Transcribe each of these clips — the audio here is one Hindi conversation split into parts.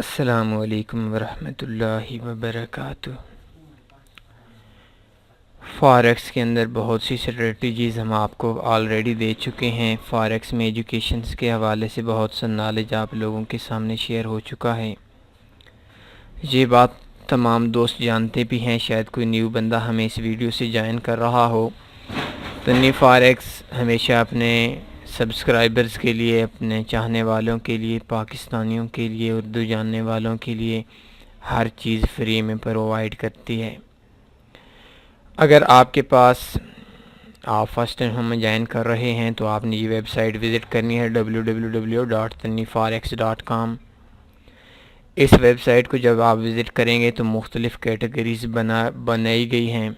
अस्सलामुअलैकुम वरहमतुल्लाहि वबरकातुह। फ़ॉरेक्स के अंदर बहुत सी स्ट्रेटजीज़ हम आपको ऑलरेडी दे चुके हैं। फ़ॉरेक्स में एजुकेशंस के हवाले से बहुत सा नॉलेज आप लोगों के सामने शेयर हो चुका है। ये बात तमाम दोस्त जानते भी हैं, शायद कोई न्यू बंदा हमें इस वीडियो से ज्वाइन कर रहा हो। तन्नी फ़ॉरेक्स हमेशा अपने सब्सक्राइबर्स के लिए, अपने चाहने वालों के लिए, पाकिस्तानियों के लिए, उर्दू जानने वालों के लिए हर चीज़ फ्री में प्रोवाइड करती है। अगर आपके पास आप फर्स्ट टाइम हमें ज्वाइन कर रहे हैं तो आपने ये वेबसाइट विज़िट करनी है www.tanniforex.com। इस वेबसाइट को जब आप विज़िट करेंगे तो मुख्तलिफ़ कैटेगरीज़ बनाई गई हैं।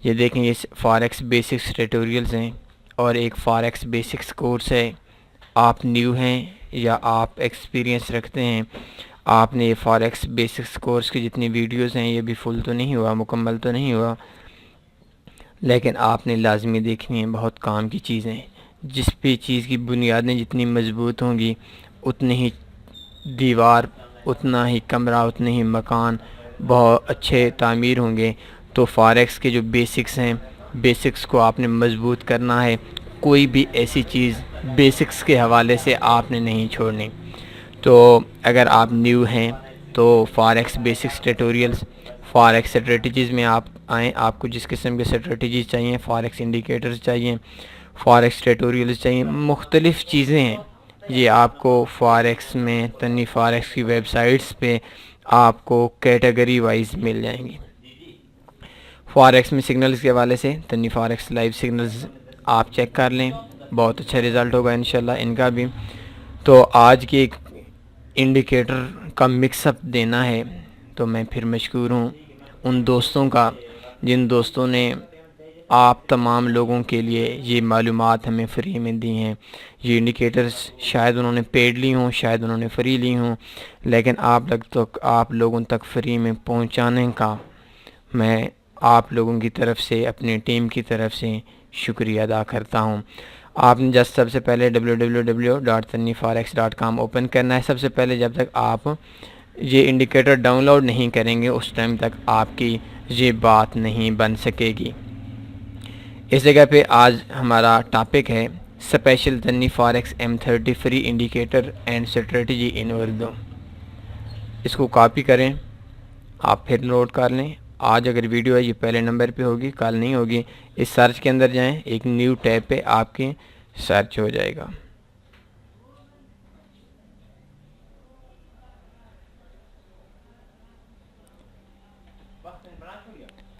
ये देखें, ये फ़ॉरेक्स बेसिक्स ट्यूटोरियल्स हैं और एक फ़ॉरेक्स बेसिक्स कोर्स है। आप न्यू हैं या आप एक्सपीरियंस रखते हैं, आपने ये फ़ॉरेक्स बेसिक्स कोर्स की जितनी वीडियोस हैं, ये भी फुल तो नहीं हुआ, मुकम्मल तो नहीं हुआ, लेकिन आपने लाजमी देखनी है। बहुत काम की चीज़ें, जिस भी चीज़ की बुनियादें जितनी मज़बूत होंगी उतनी ही दीवार, उतना ही कमरा, उतने ही मकान बहुत अच्छे तामीर होंगे। तो फ़ॉरेक्स के जो बेसिक्स हैं, बेसिक्स को आपने मज़बूत करना है। कोई भी ऐसी चीज़ बेसिक्स के हवाले से आपने नहीं छोड़नी। तो अगर आप न्यू हैं तो forex basics tutorials, forex strategies में आप आएँ। आपको जिस किस्म के स्ट्रेटजीज़ चाहिए, फ़ॉरेक्स इंडिकेटर्स चाहिए, फ़ॉरेक्स ट्यूटोरियल्स चाहिए, मुख्तलिफ़ चीज़ें हैं, ये आपको फ़ॉरेक्स में, तन्नी फ़ॉरेक्स की वेबसाइट्स पे आपको कैटेगरी वाइज मिल जाएंगी। फ़ॉरेक्स में सिग्नल्स के हवाले से तन्नी फ़ॉरेक्स लाइव सिग्नल्स आप चेक कर लें, बहुत अच्छा रिज़ल्ट होगा इंशाल्लाह इनका भी। तो आज की एक इंडिकेटर का मिक्सअप देना है, तो मैं फिर मशकूर हूँ उन दोस्तों का जिन दोस्तों ने आप तमाम लोगों के लिए ये मालूमात हमें फ्री में दी हैं। ये इंडिकेटर्स शायद उन्होंने पेड ली हों, शायद उन्होंने फ्री ली हों, लेकिन आप लोगों तक फ्री में पहुंचाने का मैं आप लोगों की तरफ से, अपनी टीम की तरफ से शुक्रिया अदा करता हूं। आपने जस्ट सबसे पहले www.tanniforex.com ओपन करना है। सबसे पहले जब तक आप ये इंडिकेटर डाउनलोड नहीं करेंगे उस टाइम तक आपकी ये बात नहीं बन सकेगी। इस जगह पे आज हमारा टॉपिक है स्पेशल तन्नी forex M30 free indicator and strategy in Urdu. इसको कॉपी करें, आप फिर नोट कर लें। आज अगर वीडियो है ये पहले नंबर पे होगी, कल नहीं होगी। इस सर्च के अंदर जाएं, एक न्यू टैब पे आपके सर्च हो जाएगा।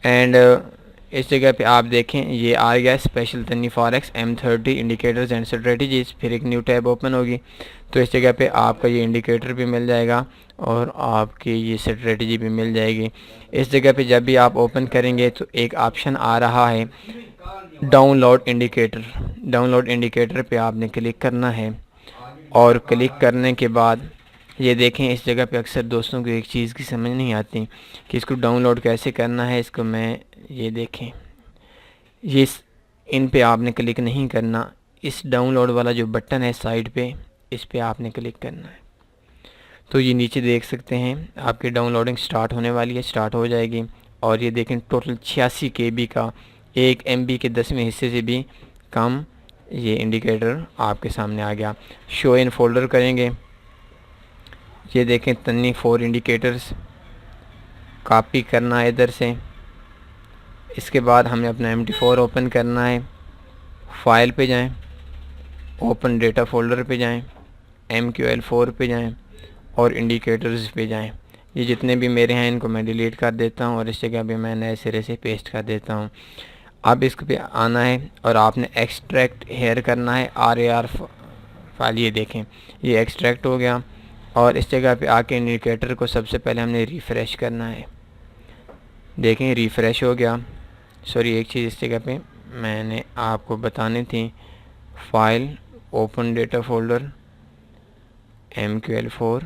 एंड इस जगह पे आप देखें ये आ गया स्पेशल तन्नी forex M30 indicators and strategies. फिर एक न्यू टैब ओपन होगी तो इस जगह पे आपका ये इंडिकेटर भी मिल जाएगा और आपकी ये स्ट्रेटजी भी मिल जाएगी। इस जगह पे जब भी आप ओपन करेंगे तो एक ऑप्शन आ रहा है डाउनलोड इंडिकेटर। डाउनलोड इंडिकेटर पे आपने क्लिक करना है और क्लिक करने के बाद ये देखें, इस जगह पे अक्सर दोस्तों को एक चीज़ की समझ नहीं आती कि इसको डाउनलोड कैसे करना है। इसको मैं ये देखें, ये इन पे आपने क्लिक नहीं करना। इस डाउनलोड वाला जो बटन है साइड पे, इस पे आपने क्लिक करना है। तो ये नीचे देख सकते हैं आपकी डाउनलोडिंग स्टार्ट होने वाली है, स्टार्ट हो जाएगी। और ये देखें टोटल 86 KB का, 1 MB के 10वें हिस्से से भी कम ये इंडिकेटर आपके सामने आ गया। शो इन फोल्डर करेंगे, ये देखें तन्नी 4 इंडिकेटर्स, कॉपी करना है इधर से। इसके बाद हमें अपना MT4 ओपन करना है। फाइल पे जाएं, ओपन डेटा फोल्डर पे जाएं, MQL4 पे जाएं और इंडिकेटर्स पे जाएं। ये जितने भी मेरे हैं इनको मैं डिलीट कर देता हूं और इस जगह पे मैं नए सिरे से पेस्ट कर देता हूं। अब इस पे आना है और आपने एक्सट्रैक्ट हेयर करना है RAR फाइल। ये देखें ये एक्सट्रैक्ट हो गया और इस जगह पे आके इंडिकेटर को सबसे पहले हमने रिफ़्रेश करना है। देखें रिफ़्रेश हो गया। सॉरी, एक चीज़ इस जगह पे मैंने आपको बतानी थी। File, open data folder, MQL4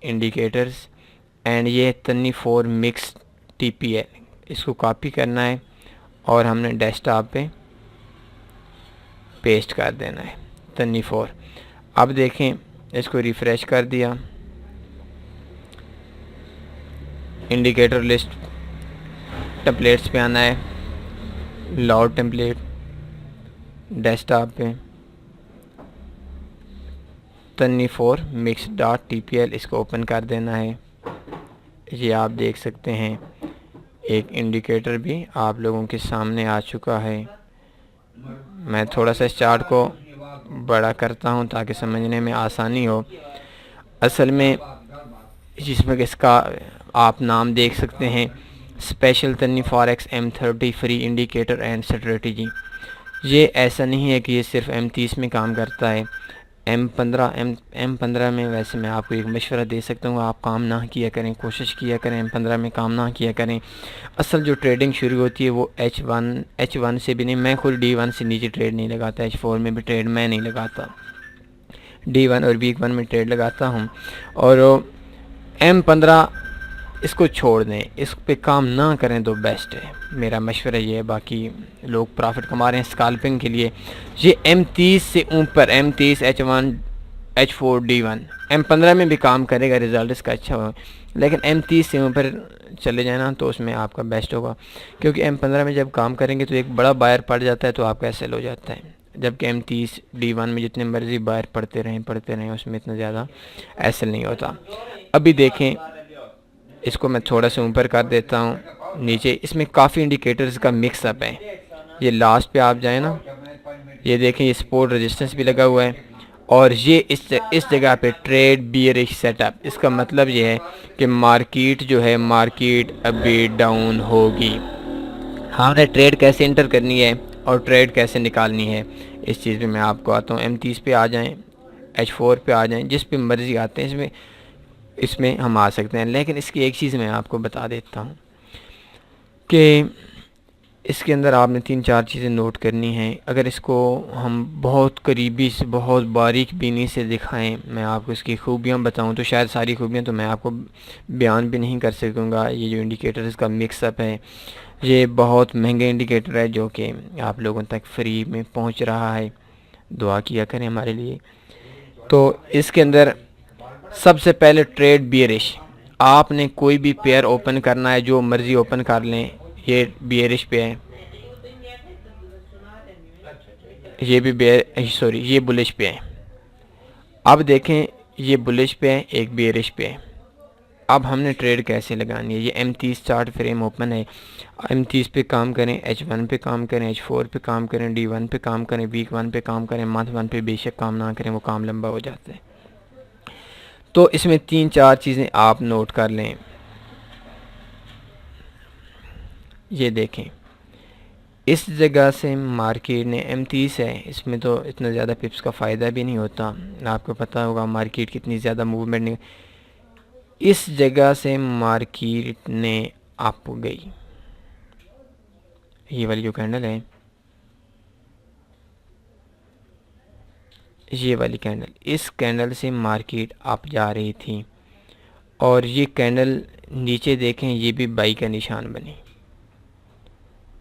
indicators and ये तन्नी 4 मिक्स TPL, इसको कॉपी करना है और हमने डेस्कटॉप पे पेस्ट कर देना है तन्नी 4। अब देखें इसको रिफ़्रेश कर दिया इंडिकेटर लिस्ट टेम्पलेट्स पे आना है, लोड टेम्पलेट, डेस्कटॉप पे turney4 mix.tpl इसको ओपन कर देना है। ये आप देख सकते हैं एक इंडिकेटर भी आप लोगों के सामने आ चुका है। मैं थोड़ा सा इस चार्ट को बड़ा करता हूं ताकि समझने में आसानी हो। असल में जिसमें इसका आप नाम देख सकते हैं, स्पेशल तन्नी forex M30 free indicator and strategy. ये ऐसा नहीं है कि ये सिर्फ M30 में काम करता है। M15 में वैसे मैं आपको एक मशवरा दे सकता हूँ, आप काम ना किया करें, कोशिश किया करें M15 में काम ना किया करें। असल जो ट्रेडिंग शुरू होती है वो H1 से भी नहीं, मैं खुद D1 से नीचे ट्रेड नहीं लगाता, H4 में भी ट्रेड मैं नहीं लगाता, D1 और वीक 1 में ट्रेड लगाता हूँ। और M15 इसको छोड़ दें, इस पे काम ना करें तो बेस्ट है, मेरा मशवरा ये है। बाकी लोग प्रॉफिट कमा रहे हैं स्कैल्पिंग के लिए। ये M30 से ऊपर M30, H1, H4, D1 M15 में भी काम करेगा, रिज़ल्ट इसका अच्छा होगा, लेकिन M30 से ऊपर चले जाना तो उसमें आपका बेस्ट होगा, क्योंकि M15 में जब काम करेंगे तो एक बड़ा बायर पड़ जाता है तो आपका एसएल हो जाता है। जबकि M30 D1 में जितने मर्जी बायर पढ़ते रहें उसमें इतना ज़्यादा एसएल नहीं होता। अभी देखें, इसको मैं थोड़ा सा ऊपर कर देता हूँ नीचे। इसमें काफ़ी इंडिकेटर्स का मिक्सअप है। ये लास्ट पे आप जाएँ ना, ये देखें ये सपोर्ट रेजिस्टेंस भी लगा हुआ है, और ये इस जगह पे ट्रेड बियरिश सेटअप। इसका मतलब ये है कि मार्केट जो है, मार्केट अभी डाउन होगी। हमने ट्रेड कैसे इंटर करनी है और ट्रेड कैसे निकालनी है, इस चीज़ पे मैं आपको आता हूँ। M30 पे आ जाएँ, H4 पे आ जाएँ, जिस पे मर्जी आते हैं इसमें हम आ सकते हैं। लेकिन इसकी एक चीज़ मैं आपको बता देता हूँ कि इसके अंदर आपने 3-4 चीज़ें नोट करनी हैं। अगर इसको हम बहुत करीबी से, बहुत बारीक बीनी से दिखाएं, मैं आपको इसकी खूबियाँ बताऊं तो शायद सारी खूबियाँ तो मैं आपको बयान भी नहीं कर सकूँगा। ये जो इंडिकेटर इसका मिक्सअप है, ये बहुत महंगे इंडिकेटर है जो कि आप लोगों तक फ्री में पहुँच रहा है। दुआ किया करें हमारे लिए। तो इसके अंदर सबसे पहले ट्रेड बियरिश। आपने कोई भी पेयर ओपन करना है, जो मर्ज़ी ओपन कर लें। ये बियरिश पे है, ये भी ये बुलिश पे है। अब देखें, ये बुलिश पे है, एक बियरिश पे है। अब हमने ट्रेड कैसे लगानी है। ये M30 चार्ट फ्रेम ओपन है, M30 पे काम करें, H1 पे काम करें, H4 पे काम करें, D1 पे काम करें, वीक 1 पे काम करें, मंथ 1 पे बेशक काम ना करें, वो काम लंबा हो जाता है। तो इसमें 3-4 चीज़ें आप नोट कर लें। ये देखें, इस जगह से मार्केट ने M30 है, इसमें तो इतना ज़्यादा पिप्स का फ़ायदा भी नहीं होता। आपको पता होगा मार्केट कितनी ज़्यादा मूवमेंट नहीं। इस जगह से मार्केट ने अप गई, ये वाली जो कैंडल है, ये वाली कैंडल, इस कैंडल से मार्केट अप जा रही थी, और ये कैंडल नीचे देखें, ये भी बाई का निशान बनी।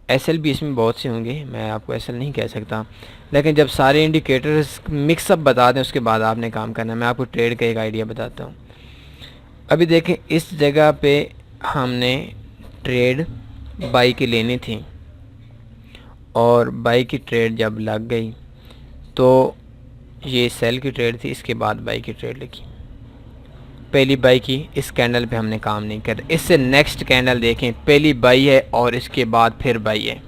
एसएल भी इसमें बहुत से होंगे, मैं आपको एसएल नहीं कह सकता, लेकिन जब सारे इंडिकेटर्स मिक्सअप बता दें उसके बाद आपने काम करना है। मैं आपको ट्रेड का एक आइडिया बताता हूँ। अभी देखें, इस जगह पे हमने ट्रेड बाई की लेनी थी, और बाई की ट्रेड जब लग गई तो ये सेल की ट्रेड थी, इसके बाद बाई की ट्रेड लगी। पहली बाई की, इस कैंडल पे हमने काम नहीं कर। इससे नेक्स्ट कैंडल देखें, पहली बाई है और इसके बाद फिर बाई है।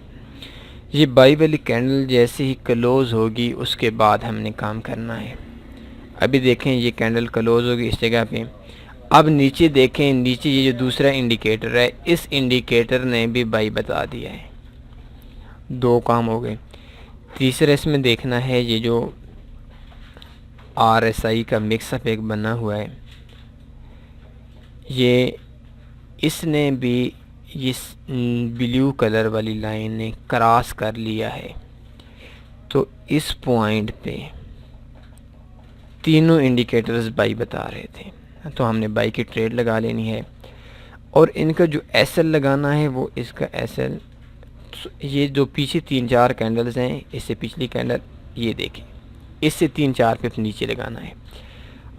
ये बाई वाली कैंडल जैसे ही क्लोज होगी उसके बाद हमने काम करना है। अभी देखें, ये कैंडल क्लोज होगी इस जगह पे। अब नीचे देखें, नीचे ये जो दूसरा इंडिकेटर है, इस इंडिकेटर ने भी बाई बता दिया है। 2 काम हो गए। तीसरा इसमें देखना है, ये जो RSI का मिक्सअप एक बना हुआ है, ये इसने भी इस ब्लू कलर वाली लाइन ने क्रॉस कर लिया है। तो इस पॉइंट पे तीनों इंडिकेटर्स बाई बता रहे थे, तो हमने बाई की ट्रेड लगा लेनी है। और इनका जो एसएल लगाना है वो इसका एसएल, ये जो पीछे 3-4 कैंडल्स हैं, इससे पिछली कैंडल ये देखें, इससे 3-4 पिप नीचे लगाना है।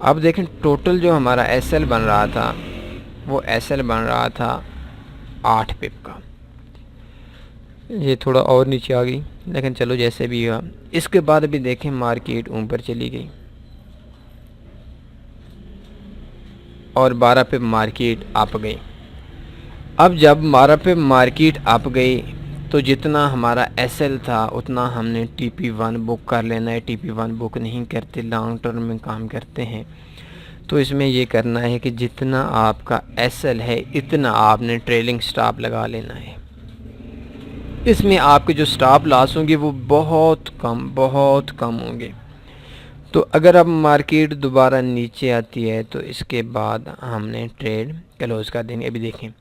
अब देखें, टोटल जो हमारा एसएल बन रहा था वो एसएल बन रहा था 8 पिप का। ये थोड़ा और नीचे आ गई, लेकिन चलो जैसे भी हुआ। इसके बाद अभी देखें मार्केट ऊपर चली गई और 12 पिप मार्केट अप गई। अब जब 12 पिप मार्केट अप गई तो जितना हमारा एसएल था उतना हमने TP1 बुक कर लेना है। TP1 बुक नहीं करते, लॉन्ग टर्म में काम करते हैं। तो इसमें ये करना है कि जितना आपका एसएल है इतना आपने ट्रेलिंग स्टॉप लगा लेना है। इसमें आपके जो स्टॉप लॉस होंगे वो बहुत कम होंगे। तो अगर अब मार्केट दोबारा नीचे आती है तो इसके बाद हमने ट्रेड क्लोज कर देंगे। अभी देखें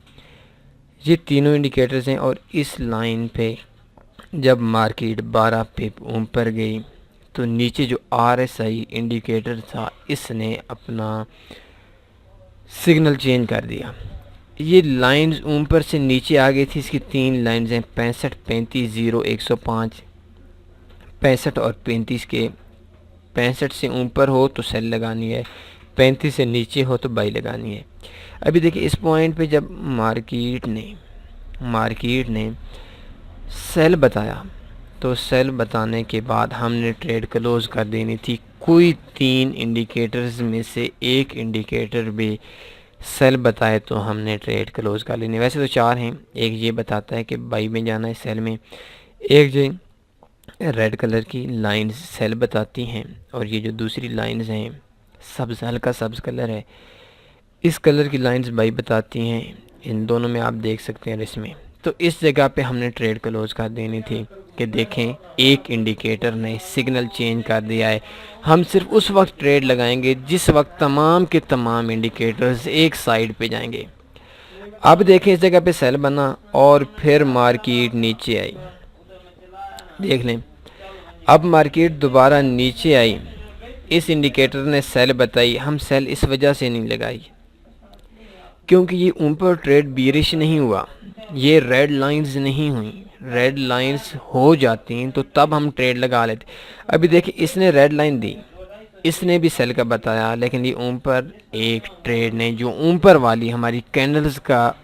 ये तीनों इंडिकेटर्स हैं और इस लाइन पे जब मार्केट 12 पिप ऊपर गई तो नीचे जो RSI इंडिकेटर था इसने अपना सिग्नल चेंज कर दिया। ये लाइंस ऊपर से नीचे आ गई थी। इसकी 3 लाइंस हैं 65, 35, 0, 105। 65 और 35 के 65 से ऊपर हो तो सेल लगानी है, 35 से नीचे हो तो बाई लगानी है। अभी देखिए इस पॉइंट पे जब मार्केट ने सेल बताया तो सेल बताने के बाद हमने ट्रेड क्लोज कर देनी थी। कोई 3 इंडिकेटर्स में से एक इंडिकेटर भी सेल बताए तो हमने ट्रेड क्लोज कर लेनी। वैसे तो 4 हैं, एक ये बताता है कि बाई में जाना है सेल में, एक ये रेड कलर की लाइंस सेल बताती हैं और ये जो दूसरी लाइंस हैं सब्ज़, हल्का सब्ज़ कलर है, इस कलर की लाइंस बाई बताती हैं। इन दोनों में आप देख सकते हैं इसमें। तो इस जगह पे हमने ट्रेड क्लोज कर देनी थी कि देखें एक इंडिकेटर ने सिग्नल चेंज कर दिया है। हम सिर्फ उस वक्त ट्रेड लगाएंगे जिस वक्त तमाम के तमाम इंडिकेटर्स एक साइड पे जाएंगे। अब देखें इस जगह पे सेल बना और फिर मार्केट नीचे आई। देख लें अब मार्केट दोबारा नीचे आई, इस इंडिकेटर ने सेल बताई। हम सेल इस वजह से नहीं लगाई क्योंकि ये ऊपर ट्रेड बीरिश नहीं हुआ, ये रेड लाइंस नहीं हुई। रेड लाइंस हो जाती तो तब हम ट्रेड लगा लेते। अभी देखिए इसने रेड लाइन दी, इसने भी सेल का बताया, लेकिन ये ऊपर एक ट्रेड ने जो ऊपर वाली हमारी कैंडल्स का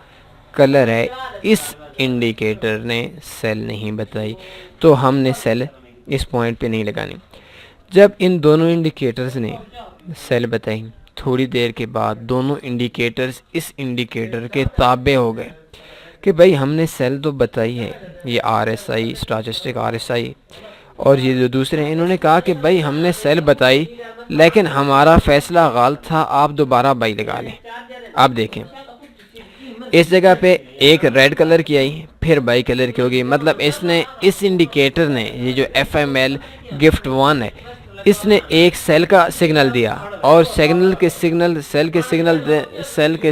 कलर है इस इंडिकेटर ने सेल नहीं बताई, तो हमने सेल इस पॉइंट पे नहीं लगानी। जब इन दोनों इंडिकेटर्स ने सेल बताई थोड़ी देर के बाद दोनों इंडिकेटर्स इस इंडिकेटर के ताबे हो गए कि भाई हमने सेल तो बताई है, ये RSI स्टोचस्टिक RSI और ये जो दूसरे हैं इन्होंने कहा कि भाई हमने सेल बताई लेकिन हमारा फैसला गलत था, आप दोबारा बाई लगा लें। आप देखें इस जगह पे एक रेड कलर की आई फिर बाई कलर की होगी, मतलब इसने इस इंडिकेटर ने ये जो FML गिफ्ट 1 है इसने एक सेल का सिग्नल दिया और सेल के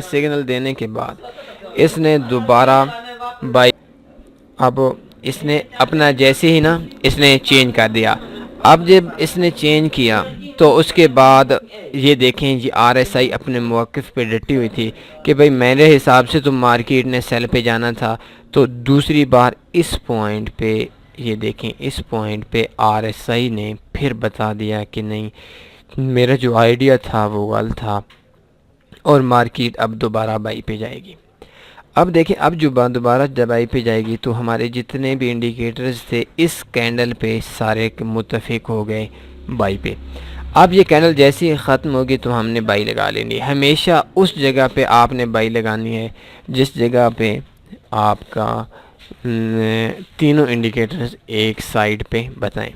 सिग्नल देने के बाद इसने दोबारा बाई, अब इसने अपना जैसे ही ना इसने चेंज कर दिया। अब जब इसने चेंज किया तो उसके बाद ये देखें ये RSI अपने मौक़िफ़ पे डटी हुई थी कि भाई मेरे हिसाब से तो मार्केट ने सेल पे जाना था। तो दूसरी बार इस पॉइंट पे ये देखें इस पॉइंट पे RSI ने फिर बता दिया कि नहीं मेरा जो आइडिया था वो गलत था और मार्केट अब दोबारा बाई पे जाएगी। अब देखें अब जो दोबारा जब बाई पे जाएगी तो हमारे जितने भी इंडिकेटर्स थे इस कैंडल पे सारे मुत्तफिक हो गए बाई पे। अब ये कैंडल जैसे ही ख़त्म होगी तो हमने बाई लगा लेनी है। हमेशा उस जगह पे आपने बाई लगानी है जिस जगह पे आपका तीनों इंडिकेटर्स एक साइड पे बताएं।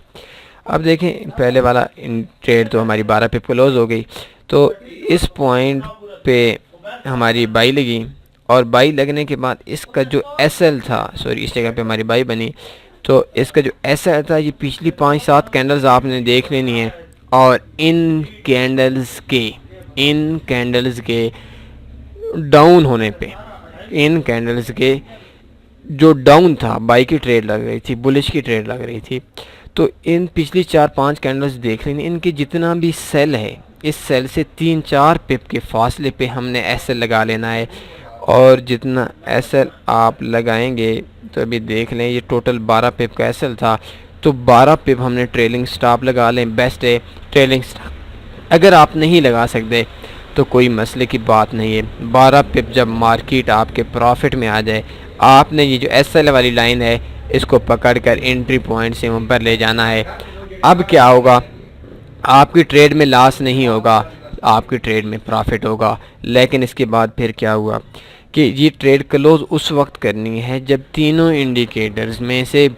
अब देखें पहले वाला ट्रेड तो हमारी 12 पे क्लोज हो गई, तो इस पॉइंट पे हमारी बाई लगी और बाई लगने के बाद इसका जो SL था, सॉरी इस जगह पे हमारी बाई बनी, तो इसका जो SL था ये पिछली 5-7 कैंडल्स आपने देख लेनी है और इन कैंडल्स के डाउन होने पे, इन कैंडल्स के जो डाउन था बाई की ट्रेड लग रही थी, बुलिश की ट्रेड लग रही थी, तो इन पिछली 4-5 कैंडल्स देख लेनी, इनके जितना भी सेल है इस सेल से 3-4 पिप के फासले पे हमने SL लगा लेना है। और जितना SL आप लगाएंगे तो अभी देख लें ये टोटल 12 पिप का SL था, तो 12 पिप हमने ट्रेलिंग स्टॉप लगा लें, बेस्ट है ट्रेलिंग स्टॉप। अगर आप नहीं लगा सकते तो कोई मसले की बात नहीं है। 12 पिप जब मार्केट आपके प्रॉफिट में आ जाए, आपने ये जो SL वाली लाइन है इसको पकड़कर एंट्री पॉइंट से ऊपर ले जाना है। अब क्या होगा, आपकी ट्रेड में लॉस नहीं होगा, आपकी ट्रेड में प्रॉफिट होगा। लेकिन इसके बाद फिर क्या हुआ कि ये ट्रेड क्लोज उस वक्त करनी है जब तीनों इंडिकेटर्स में से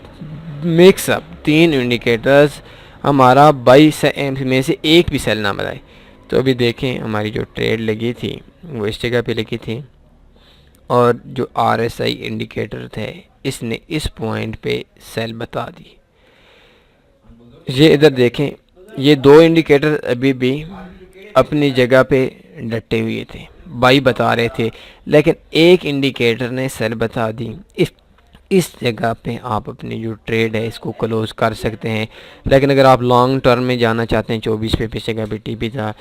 मिक्सअप, 3 इंडिकेटर्स हमारा बाई में से एक भी सेल ना बनाए। तो अभी देखें हमारी जो ट्रेड लगी थी वो इस जगह पे लगी थी, और जो RSI इंडिकेटर थे इसने इस पॉइंट पे सेल बता दी। ये इधर देखें, ये 2 इंडिकेटर अभी भी अपनी जगह पे डटे हुए थे, बाई बता रहे थे, लेकिन एक इंडिकेटर ने सेल बता दी। इस जगह पे आप अपनी जो ट्रेड है इसको क्लोज कर सकते हैं। लेकिन अगर आप लॉन्ग टर्म में जाना चाहते हैं, 24 पे पीछे का TP था,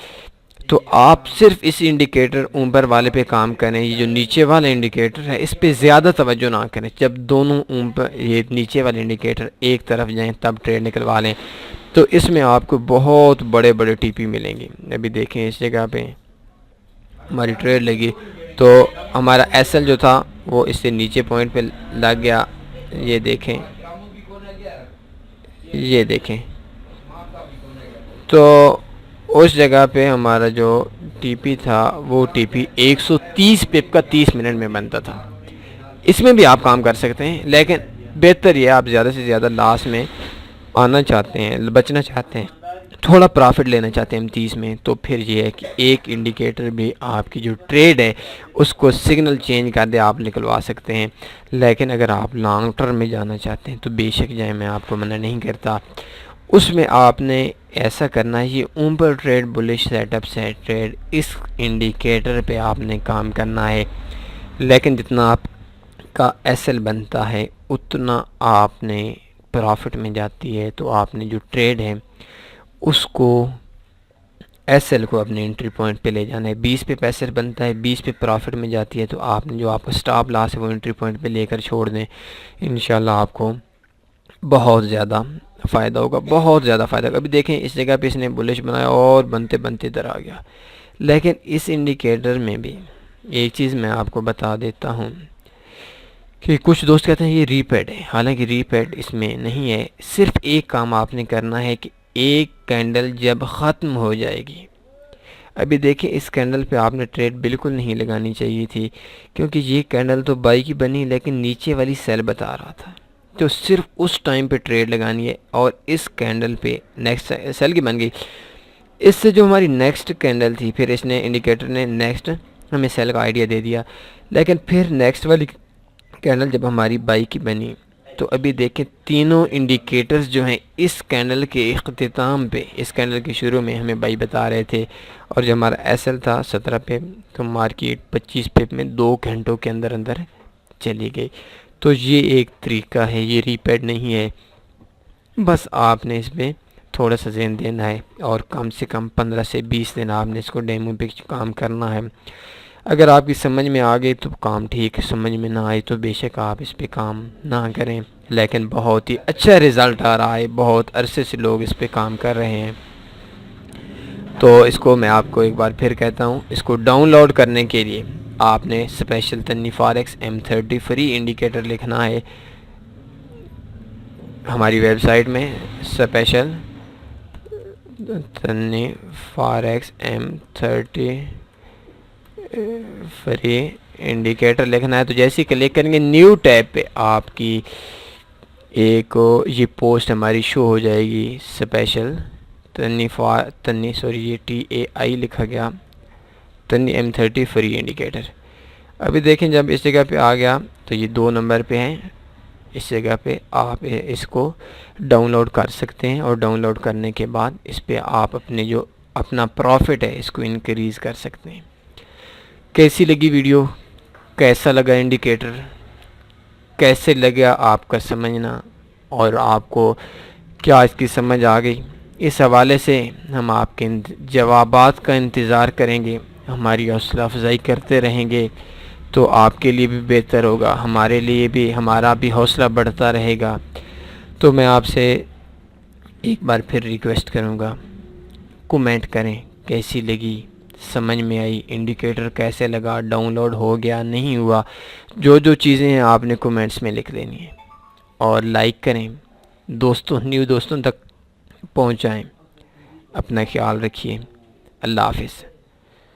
तो आप सिर्फ इस इंडिकेटर ऊपर वाले पे काम करें। ये जो नीचे वाला इंडिकेटर है इस पे ज़्यादा तवज्जो ना करें। जब दोनों ऊपर ये नीचे वाले इंडिकेटर एक तरफ जाएं तब ट्रेड निकलवा लें, तो इसमें आपको बहुत बड़े बड़े TP मिलेंगे। अभी देखें इस जगह पे हमारी ट्रेड लगी तो हमारा SL जो था वो इससे नीचे पॉइंट पे लग गया। ये देखें, ये देखें, तो उस जगह पे हमारा जो TP था वो TP 130 पिप का 30 मिनट में बनता था। इसमें भी आप काम कर सकते हैं, लेकिन बेहतर ये आप ज़्यादा से ज़्यादा लास्ट में आना चाहते हैं, बचना चाहते हैं, थोड़ा प्रॉफिट लेना चाहते हैं 30 में, तो फिर ये है कि एक इंडिकेटर भी आपकी जो ट्रेड है उसको सिग्नल चेंज कर दे, आप निकलवा सकते हैं। लेकिन अगर आप लॉन्ग टर्म में जाना चाहते हैं तो बेशक जाए, मैं आपको मना नहीं करता। उसमें आपने ऐसा करना है, ये ऊपर ट्रेड बुलिश सेटअप से ट्रेड इस इंडिकेटर पे आपने काम करना है। लेकिन जितना आपका SL बनता है उतना आपने प्रॉफिट में जाती है, तो आपने जो ट्रेड है उसको SL को अपने एंट्री पॉइंट पे ले जाना है। 20 पे SL बनता है, 20 पे प्रॉफिट में जाती है, तो आपने जो आपका स्टॉप लॉस है वो एंट्री पॉइंट पे लेकर छोड़ दें। इंशाल्लाह आपको बहुत ज़्यादा फ़ायदा होगा, बहुत ज़्यादा फ़ायदा होगा। अभी देखें इस जगह पे इसने बुलिश बनाया और बनते बनते इधर आ गया। लेकिन इस इंडिकेटर में भी एक चीज़ मैं आपको बता देता हूँ कि कुछ दोस्त कहते हैं ये रीपेड है, हालांकि रीपेड इसमें नहीं है। सिर्फ एक काम आपने करना है कि एक कैंडल जब ख़त्म हो जाएगी, अभी देखिए इस कैंडल पे आपने ट्रेड बिल्कुल नहीं लगानी चाहिए थी, क्योंकि ये कैंडल तो बाई की बनी लेकिन नीचे वाली सेल बता रहा था, तो सिर्फ उस टाइम पे ट्रेड लगानी है। और इस कैंडल पे नेक्स्ट सेल की बन गई, इससे जो हमारी नेक्स्ट कैंडल थी, फिर इसने इंडिकेटर ने नेक्स्ट हमें सेल का आइडिया दे दिया, लेकिन फिर नेक्स्ट वाली कैंडल जब हमारी बाई की बनी, तो अभी देखें तीनों इंडिकेटर्स जो हैं इस कैंडल के इख्तिताम पे, इस कैंडल के शुरू में हमें बाई बता रहे थे, और जो हमारा SL था 17 पे, तो मार्केट 25 पे में 2 घंटों के अंदर अंदर चली गई। तो ये एक तरीका है, ये रीपेड नहीं है। बस आपने इस पर थोड़ा सा ज़हन देना है, और कम से कम 15 से 20 दिन आपने इसको डेमो पे काम करना है। अगर आपकी समझ में आ गई तो काम ठीक है, समझ में ना आए तो बेशक आप इस पे काम ना करें। लेकिन बहुत ही अच्छा रिज़ल्ट आ रहा है, बहुत अरसे से लोग इस पे काम कर रहे हैं। तो इसको मैं आपको एक बार फिर कहता हूँ, इसको डाउनलोड करने के लिए आपने स्पेशल तन्नी फॉरेक्स M30 फ्री इंडिकेटर लिखना है हमारी वेबसाइट में। स्पेशल तन्नी फॉरेक्स M30 फ्री इंडिकेटर लिखना है। तो जैसे ही क्लिक करेंगे न्यू टैब पे आपकी एक ये पोस्ट हमारी शो हो जाएगी, स्पेशल तन्नी सॉरी ये TAI लिखा गया, तन्नी M30 फ्री इंडिकेटर। अभी देखें जब इस जगह पे आ गया तो ये 2 नंबर पे हैं, इस जगह पे आप इसको डाउनलोड कर सकते हैं, और डाउनलोड करने के बाद इस पे आप अपने जो अपना प्रॉफिट है इसको इंक्रीज़ कर सकते हैं। कैसी लगी वीडियो, कैसा लगा इंडिकेटर, कैसे लगा आपका समझना, और आपको क्या इसकी समझ आ गई, इस हवाले से हम आपके जवाबात का इंतज़ार करेंगे। हमारी हौसला अफजाई करते रहेंगे तो आपके लिए भी बेहतर होगा, हमारे लिए भी, हमारा भी हौसला बढ़ता रहेगा। तो मैं आपसे एक बार फिर रिक्वेस्ट करूँगा, कमेंट करें कैसी लगी, समझ में आई, इंडिकेटर कैसे लगा, डाउनलोड हो गया नहीं हुआ, जो जो चीज़ें हैं आपने कमेंट्स में लिख देनी है और लाइक करें, न्यू दोस्तों तक पहुंचाएं। अपना ख्याल रखिए। अल्लाह हाफिज़।